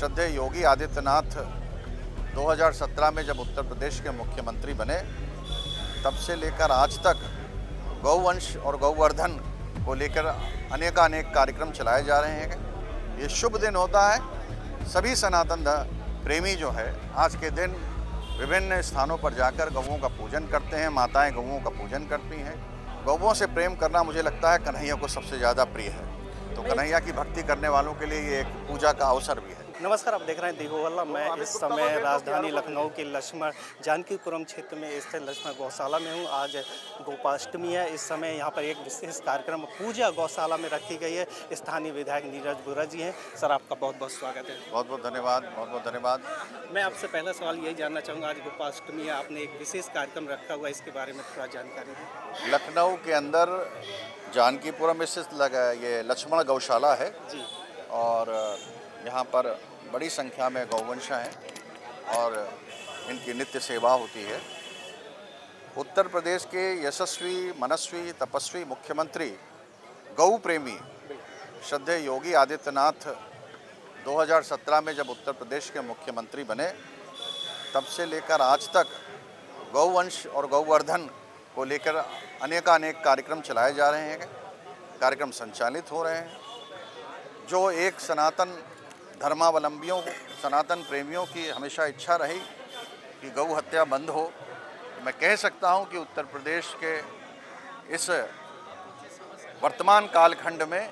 श्रद्धेय योगी आदित्यनाथ 2017 में जब उत्तर प्रदेश के मुख्यमंत्री बने तब से लेकर आज तक गौवंश और गौवर्धन को लेकर अनेकानेक कार्यक्रम चलाए जा रहे हैं। ये शुभ दिन होता है। सभी सनातन प्रेमी जो है आज के दिन विभिन्न स्थानों पर जाकर गौओं का पूजन करते हैं। माताएं गौओं का पूजन करती हैं। गौओं से प्रेम करना मुझे लगता है कन्हैया को सबसे ज़्यादा प्रिय है। तो कन्हैया की भक्ति करने वालों के लिए ये एक पूजा का अवसर भी है। नमस्कार, आप देख रहे हैं देहू हल्ला। मैं इस समय राजधानी लखनऊ के लक्ष्मण जानकीपुरम क्षेत्र में स्थित लक्ष्मण गौशाला में हूं। आज गोपाष्टमी है। इस समय यहां पर एक विशेष कार्यक्रम पूजा गौशाला में रखी गई है। स्थानीय विधायक नीरज बुरा जी हैं। सर, आपका बहुत बहुत स्वागत है। बहुत बहुत धन्यवाद, बहुत बहुत धन्यवाद। मैं आपसे पहला सवाल यही जानना चाहूँगा, आज गोपाष्टमी है, आपने एक विशेष कार्यक्रम रखा हुआ है, इसके बारे में थोड़ा जानकारी दें। लखनऊ के अंदर जानकीपुरम स्थित ये लक्ष्मण गौशाला है जी, और यहाँ पर बड़ी संख्या में गौवंश हैं और इनकी नित्य सेवा होती है। उत्तर प्रदेश के यशस्वी, मनस्वी, तपस्वी मुख्यमंत्री गौ प्रेमी श्रद्धेय योगी आदित्यनाथ 2017 में जब उत्तर प्रदेश के मुख्यमंत्री बने तब से लेकर आज तक गौवंश और गौवर्धन को लेकर अनेकानेक कार्यक्रम चलाए जा रहे हैं। कार्यक्रम संचालित हो रहे हैं। जो एक सनातन धर्मावलंबियों, सनातन प्रेमियों की हमेशा इच्छा रही कि गौ हत्या बंद हो, मैं कह सकता हूं कि उत्तर प्रदेश के इस वर्तमान कालखंड में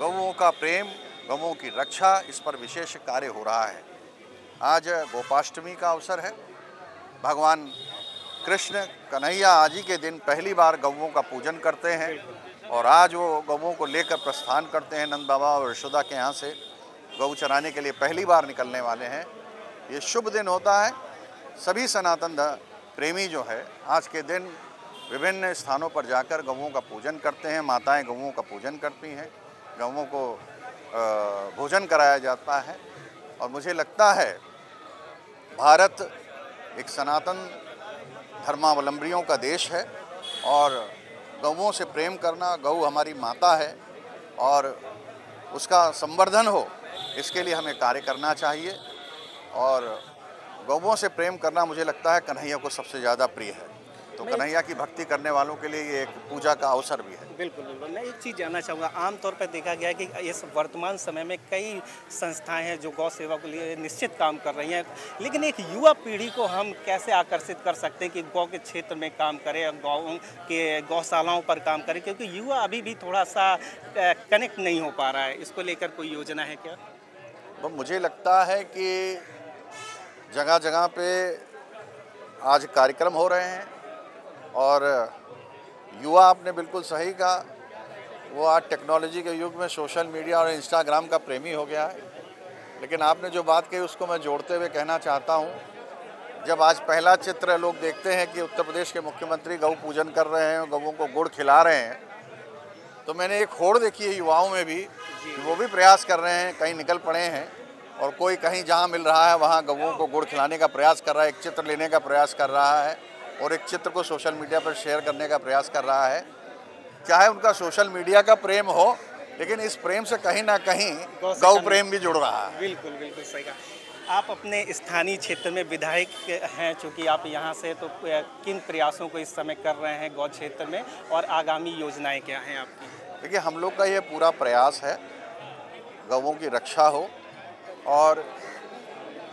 गौओं का प्रेम, गौओं की रक्षा, इस पर विशेष कार्य हो रहा है। आज गोपाष्टमी का अवसर है। भगवान कृष्ण कन्हैया आज ही के दिन पहली बार गौओं का पूजन करते हैं और आज वो गौओं को लेकर प्रस्थान करते हैं। नंद बाबा और यशोदा के यहाँ से गौ चराने के लिए पहली बार निकलने वाले हैं। ये शुभ दिन होता है। सभी सनातन प्रेमी जो है आज के दिन विभिन्न स्थानों पर जाकर गौओं का पूजन करते हैं। माताएं गौओं का पूजन करती हैं। गौओं को भोजन कराया जाता है और मुझे लगता है भारत एक सनातन धर्मावलंबियों का देश है और गौओं से प्रेम करना, गौ हमारी माता है और उसका संवर्धन हो, इसके लिए हमें कार्य करना चाहिए। और गौओं से प्रेम करना मुझे लगता है कन्हैया को सबसे ज़्यादा प्रिय है। तो कन्हैया की भक्ति करने वालों के लिए ये एक पूजा का अवसर भी है। बिल्कुल बिल्कुल। मैं एक चीज़ जानना चाहूँगा, आमतौर पर देखा गया है कि इस वर्तमान समय में कई संस्थाएं हैं जो गौ सेवा के लिए निश्चित काम कर रही हैं, लेकिन एक युवा पीढ़ी को हम कैसे आकर्षित कर सकते हैं कि गौ के क्षेत्र में काम करें, गौ के गौशालाओं पर काम करें, क्योंकि युवा अभी भी थोड़ा सा कनेक्ट नहीं हो पा रहा है। इसको लेकर कोई योजना है क्या? तो मुझे लगता है कि जगह जगह पे आज कार्यक्रम हो रहे हैं और युवा, आपने बिल्कुल सही कहा, वो आज टेक्नोलॉजी के युग में सोशल मीडिया और इंस्टाग्राम का प्रेमी हो गया है। लेकिन आपने जो बात कही उसको मैं जोड़ते हुए कहना चाहता हूँ, जब आज पहला चित्र लोग देखते हैं कि उत्तर प्रदेश के मुख्यमंत्री गौ पूजन कर रहे हैं, गौओं को गुड़ खिला रहे हैं, तो मैंने एक होड़ देखी है युवाओं में भी, वो भी प्रयास कर रहे हैं, कहीं निकल पड़े हैं और कोई कहीं जहाँ मिल रहा है वहाँ गौओं को गुड़ खिलाने का प्रयास कर रहा है, एक चित्र लेने का प्रयास कर रहा है और एक चित्र को सोशल मीडिया पर शेयर करने का प्रयास कर रहा है। चाहे उनका सोशल मीडिया का प्रेम हो, लेकिन इस प्रेम से कहीं ना कहीं गौ प्रेम भी जुड़ रहा है। बिल्कुल बिल्कुल सही कहा। आप अपने स्थानीय क्षेत्र में विधायक हैं, चूँकि आप यहाँ से, तो किन प्रयासों को इस समय कर रहे हैं गौ क्षेत्र में और आगामी योजनाएँ क्या हैं आपकी? देखिए, हम लोग का ये पूरा प्रयास है गौओं की रक्षा हो और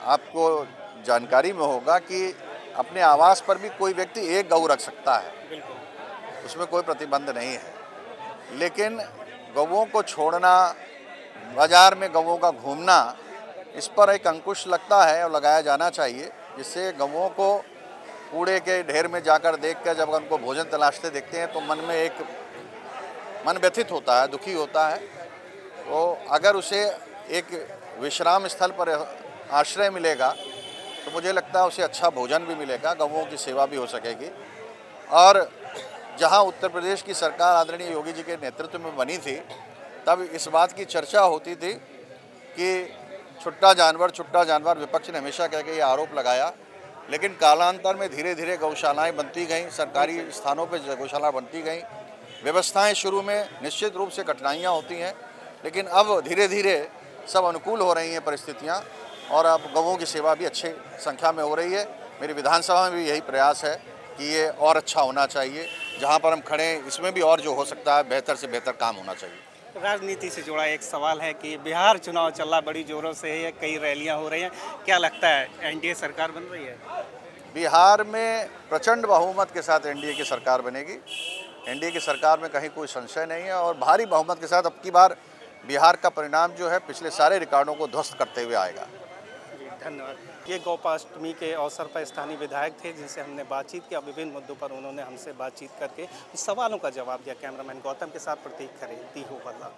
आपको जानकारी में होगा कि अपने आवास पर भी कोई व्यक्ति एक गौ रख सकता है, उसमें कोई प्रतिबंध नहीं है। लेकिन गौओं को छोड़ना, बाजार में गौओं का घूमना, इस पर एक अंकुश लगता है और लगाया जाना चाहिए, जिससे गौओं को कूड़े के ढेर में जाकर देखकर जब उनको भोजन तलाशते देखते हैं तो मन में एक मन व्यथित होता है, दुखी होता है। तो अगर उसे एक विश्राम स्थल पर आश्रय मिलेगा तो मुझे लगता है उसे अच्छा भोजन भी मिलेगा, गौओं की सेवा भी हो सकेगी। और जहां उत्तर प्रदेश की सरकार आदरणीय योगी जी के नेतृत्व में बनी थी, तब इस बात की चर्चा होती थी कि छुट्टा जानवर, विपक्ष ने हमेशा कह के ये आरोप लगाया। लेकिन कालांतर में धीरे धीरे गौशालाएं बनती गईं, सरकारी स्थानों पर गौशाला बनती गईं। व्यवस्थाएं शुरू में निश्चित रूप से कठिनाइयां होती हैं, लेकिन अब धीरे धीरे सब अनुकूल हो रही हैं परिस्थितियाँ, और अब गौओं की सेवा भी अच्छे संख्या में हो रही है। मेरी विधानसभा में भी यही प्रयास है कि ये और अच्छा होना चाहिए। जहाँ पर हम खड़े हैं इसमें भी और जो हो सकता है बेहतर से बेहतर काम होना चाहिए। राजनीति से जुड़ा एक सवाल है कि बिहार चुनाव चल रहा बड़ी जोरों से है, कई रैलियां हो रही हैं, क्या लगता है एनडीए सरकार बन रही है? बिहार में प्रचंड बहुमत के साथ एनडीए की सरकार बनेगी। एनडीए की सरकार में कहीं कोई संशय नहीं है, और भारी बहुमत के साथ अब की बार बिहार का परिणाम जो है पिछले सारे रिकॉर्डों को ध्वस्त करते हुए आएगा। धन्यवाद। ये गौपाष्टमी के अवसर पर स्थानीय विधायक थे जिनसे हमने बातचीत किया। विभिन्न मुद्दों पर उन्होंने हमसे बातचीत करके सवालों का जवाब दिया। कैमरामैन गौतम के साथ प्रतीक खरे, दीहो बदला।